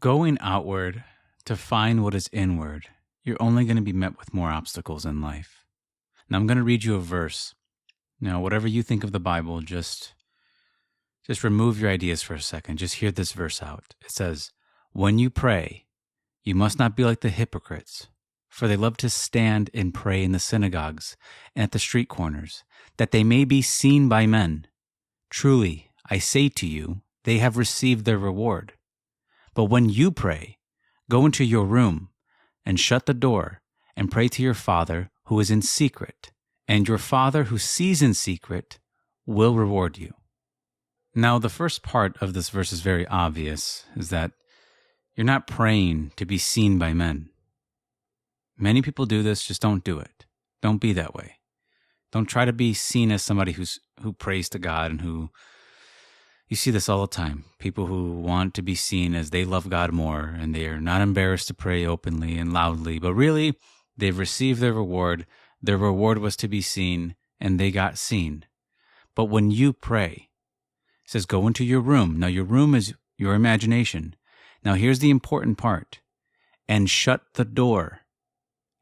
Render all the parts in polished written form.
Going outward to find what is inward, you're only going to be met with more obstacles in life. Now I'm going to read you a verse. Now, whatever you think of the Bible, just remove your ideas for a second. Just hear this verse out. It says, "When you pray, you must not be like the hypocrites, for they love to stand and pray in the synagogues and at the street corners, that they may be seen by men. Truly, I say to you, they have received their reward. But when you pray, go into your room and shut the door and pray to your Father who is in secret, and your Father who sees in secret will reward you." Now, the first part of this verse is very obvious, is that you're not praying to be seen by men. Many people do this, just don't do it. Don't be that way. Don't try to be seen as somebody who prays to God and who... You see this all the time. People who want to be seen as they love God more, and they are not embarrassed to pray openly and loudly, but really, they've received their reward. Their reward was to be seen, and they got seen. But when you pray, it says, go into your room. Now, your room is your imagination. Now, here's the important part. And shut the door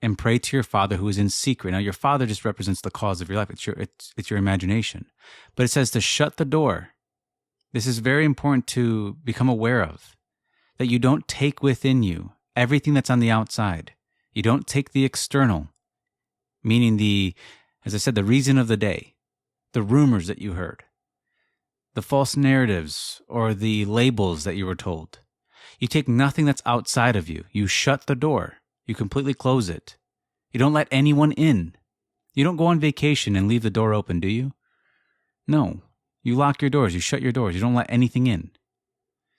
and pray to your Father who is in secret. Now, your Father just represents the cause of your life. It's your imagination. But it says to shut the door. This is very important to become aware of, that you don't take within you everything that's on the outside. You don't take the external, meaning as I said, the reason of the day, the rumors that you heard, the false narratives or the labels that you were told. You take nothing that's outside of you. You shut the door. You completely close it. You don't let anyone in. You don't go on vacation and leave the door open, do you? No. You lock your doors. You shut your doors. You don't let anything in.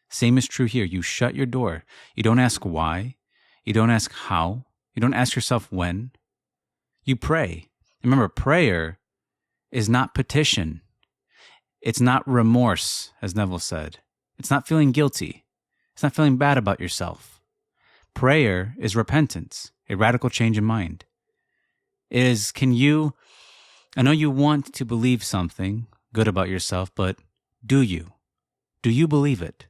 Same is true here. You shut your door. You don't ask why. You don't ask how. You don't ask yourself when. You pray. Remember, prayer is not petition. It's not remorse, as Neville said. It's not feeling guilty. It's not feeling bad about yourself. Prayer is repentance, a radical change in mind. It is, I know you want to believe something good about yourself, but do you? Do you believe it?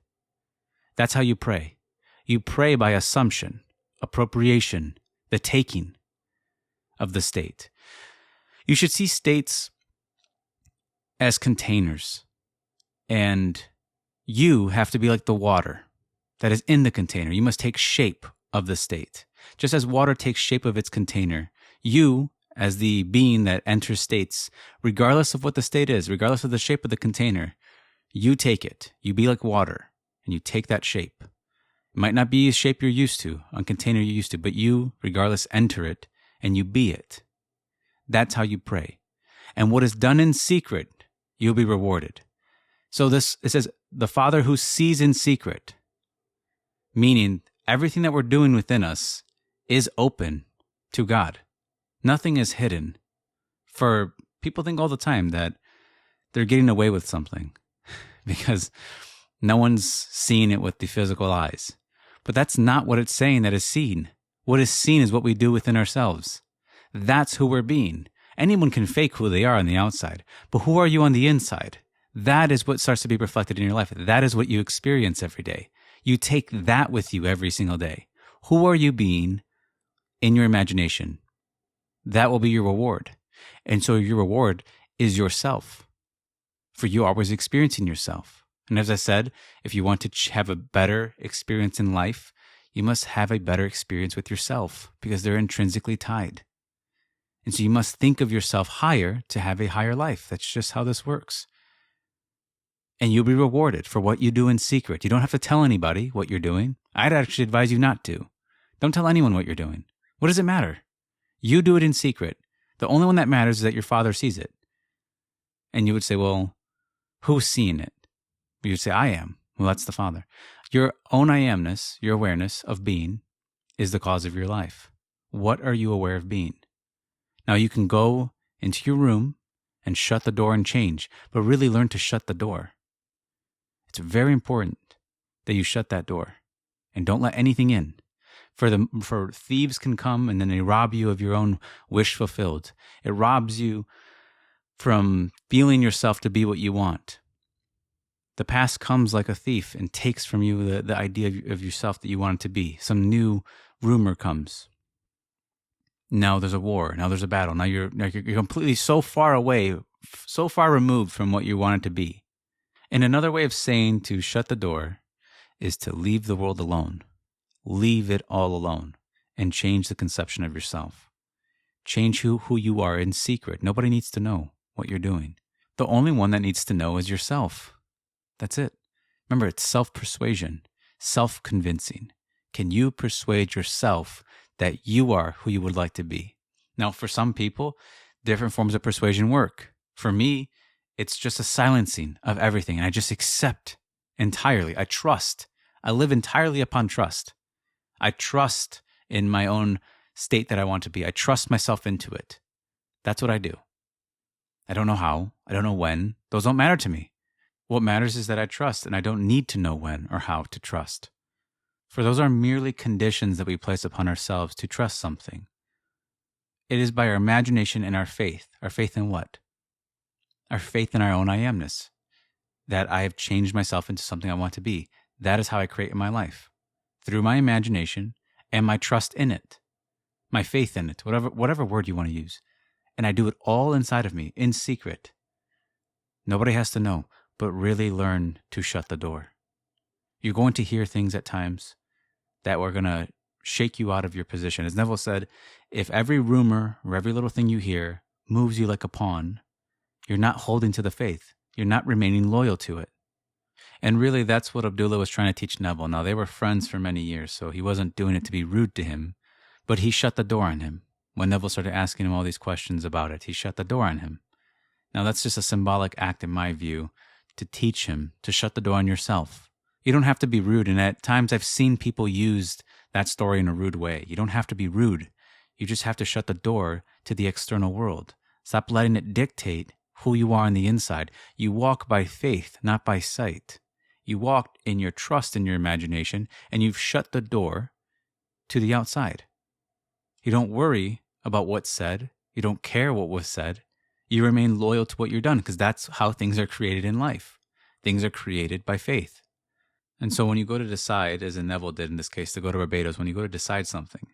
That's how you pray. You pray by assumption, appropriation, the taking of the state. You should see states as containers, and you have to be like the water that is in the container. You must take shape of the state. Just as water takes shape of its container, you, as the being that enters states, regardless of what the state is, regardless of the shape of the container, you take it. You be like water, and you take that shape. It might not be a shape you're used to, a container you're used to, but you, regardless, enter it, and you be it. That's how you pray. And what is done in secret, you'll be rewarded. So it says, the Father who sees in secret, meaning everything that we're doing within us is open to God. Nothing is hidden. For people think all the time that they're getting away with something because no one's seeing it with the physical eyes. But that's not what it's saying that is seen. What is seen is what we do within ourselves. That's who we're being. Anyone can fake who they are on the outside, but who are you on the inside? That is what starts to be reflected in your life. That is what you experience every day. You take that with you every single day. Who are you being in your imagination? That will be your reward. And so your reward is yourself. For you are always experiencing yourself. And as I said, if you want to have a better experience in life, you must have a better experience with yourself because they're intrinsically tied. And so you must think of yourself higher to have a higher life. That's just how this works. And you'll be rewarded for what you do in secret. You don't have to tell anybody what you're doing. I'd actually advise you not to. Don't tell anyone what you're doing. What does it matter? You do it in secret. The only one that matters is that your Father sees it. And you would say, well, who's seeing it? You would say, I am. Well, that's the Father. Your own I amness, your awareness of being, is the cause of your life. What are you aware of being? Now, you can go into your room and shut the door and change, but really learn to shut the door. It's very important that you shut that door and don't let anything in. For thieves can come and then they rob you of your own wish fulfilled. It robs you from feeling yourself to be what you want. The past comes like a thief and takes from you the idea of yourself that you want it to be. Some new rumor comes. Now there's a war. Now there's a battle. Now you're completely so far away, so far removed from what you want it to be. And another way of saying to shut the door is to leave the world alone. Leave it all alone and change the conception of yourself. Change who you are in secret. Nobody needs to know what you're doing. The only one that needs to know is yourself. That's it. Remember, it's self-persuasion, self-convincing. Can you persuade yourself that you are who you would like to be? Now, for some people, different forms of persuasion work. For me, it's just a silencing of everything, and I just accept entirely. I trust. I live entirely upon trust. I trust in my own state that I want to be. I trust myself into it. That's what I do. I don't know how. I don't know when. Those don't matter to me. What matters is that I trust, and I don't need to know when or how to trust. For those are merely conditions that we place upon ourselves to trust something. It is by our imagination and our faith. Our faith in what? Our faith in our own I amness. That I have changed myself into something I want to be. That is how I create my life. Through my imagination and my trust in it. My faith in it. Whatever word you want to use. And I do it all inside of me, in secret. Nobody has to know, but really learn to shut the door. You're going to hear things at times that are going to shake you out of your position. As Neville said, if every rumor or every little thing you hear moves you like a pawn, you're not holding to the faith. You're not remaining loyal to it. And really, that's what Abdullah was trying to teach Neville. Now, they were friends for many years, so he wasn't doing it to be rude to him, but he shut the door on him. When Neville started asking him all these questions about it, he shut the door on him. Now, that's just a symbolic act, in my view, to teach him to shut the door on yourself. You don't have to be rude, and at times I've seen people use that story in a rude way. You don't have to be rude. You just have to shut the door to the external world. Stop letting it dictate who you are on the inside. You walk by faith, not by sight. You walk in your trust in your imagination, and you've shut the door to the outside. You don't worry about what's said. You don't care what was said. You remain loyal to what you're done, because that's how things are created in life. Things are created by faith. And so when you go to decide, as Neville did in this case, to go to Barbados, when you go to decide something,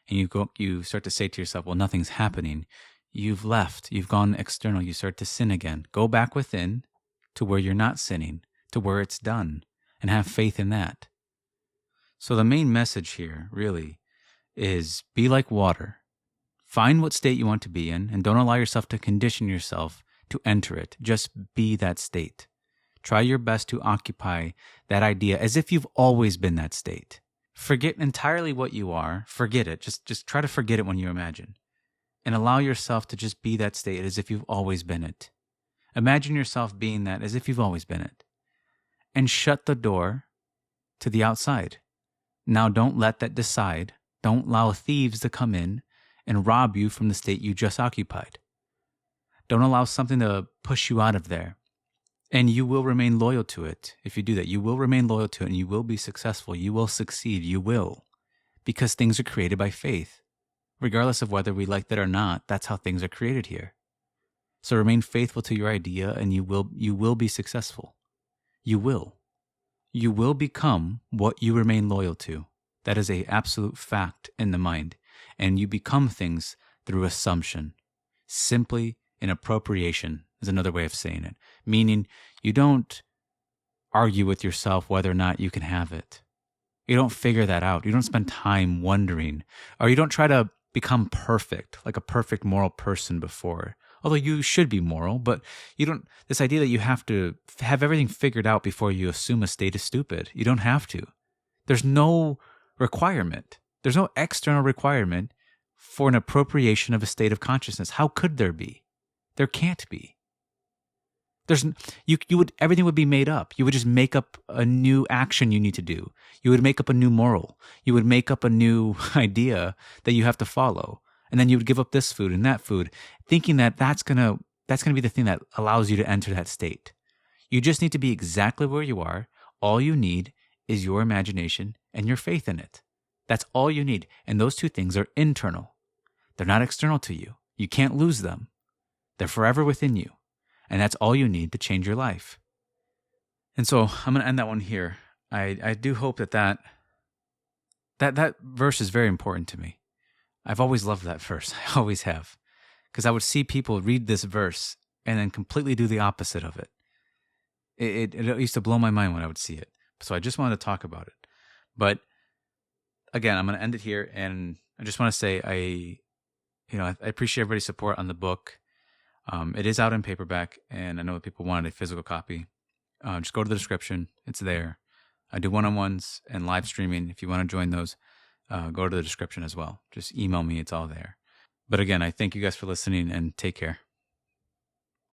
and you start to say to yourself, well, nothing's happening, you've left, you've gone external, you start to sin again. Go back within to where you're not sinning, to where it's done, and have faith in that. So the main message here, really, is be like water. Find what state you want to be in, and don't allow yourself to condition yourself to enter it. Just be that state. Try your best to occupy that idea as if you've always been that state. Forget entirely what you are. Forget it. Just try to forget it when you imagine. And allow yourself to just be that state as if you've always been it. Imagine yourself being that as if you've always been it. And shut the door to the outside. Now don't let that decide. Don't allow thieves to come in and rob you from the state you just occupied. Don't allow something to push you out of there. And you will remain loyal to it. If you do that, you will remain loyal to it, and you will be successful. You will succeed. You will. Because things are created by faith. Regardless of whether we like that or not, that's how things are created here. So remain faithful to your idea, and you will be successful. You will. You will become what you remain loyal to. That is an absolute fact in the mind. And you become things through assumption. Simply an appropriation is another way of saying it. Meaning you don't argue with yourself whether or not you can have it. You don't figure that out. You don't spend time wondering. Or you don't try to become perfect, like a perfect moral person before. Although you should be moral, but you don't, this idea that you have to have everything figured out before you assume a state is stupid. You don't have to. There's no requirement. There's no external requirement for an appropriation of a state of consciousness. How could there be? There can't be. Everything would be made up. You would just make up a new action you need to do. You would make up a new moral. You would make up a new idea that you have to follow. And then you would give up this food and that food, thinking that that's gonna be the thing that allows you to enter that state. You just need to be exactly where you are. All you need is your imagination and your faith in it. That's all you need. And those two things are internal. They're not external to you. You can't lose them. They're forever within you. And that's all you need to change your life. And so I'm going to end that one here. I do hope that verse is very important to me. I've always loved that verse. I always have. Because I would see people read this verse and then completely do the opposite of it. It used to blow my mind when I would see it. So I just wanted to talk about it. But again, I'm going to end it here. And I just want to say I appreciate everybody's support on the book. It is out in paperback, and I know that people wanted a physical copy. Just go to the description. It's there. I do one-on-ones and live streaming. If you want to join those, go to the description as well. Just email me. It's all there. But again, I thank you guys for listening, and take care.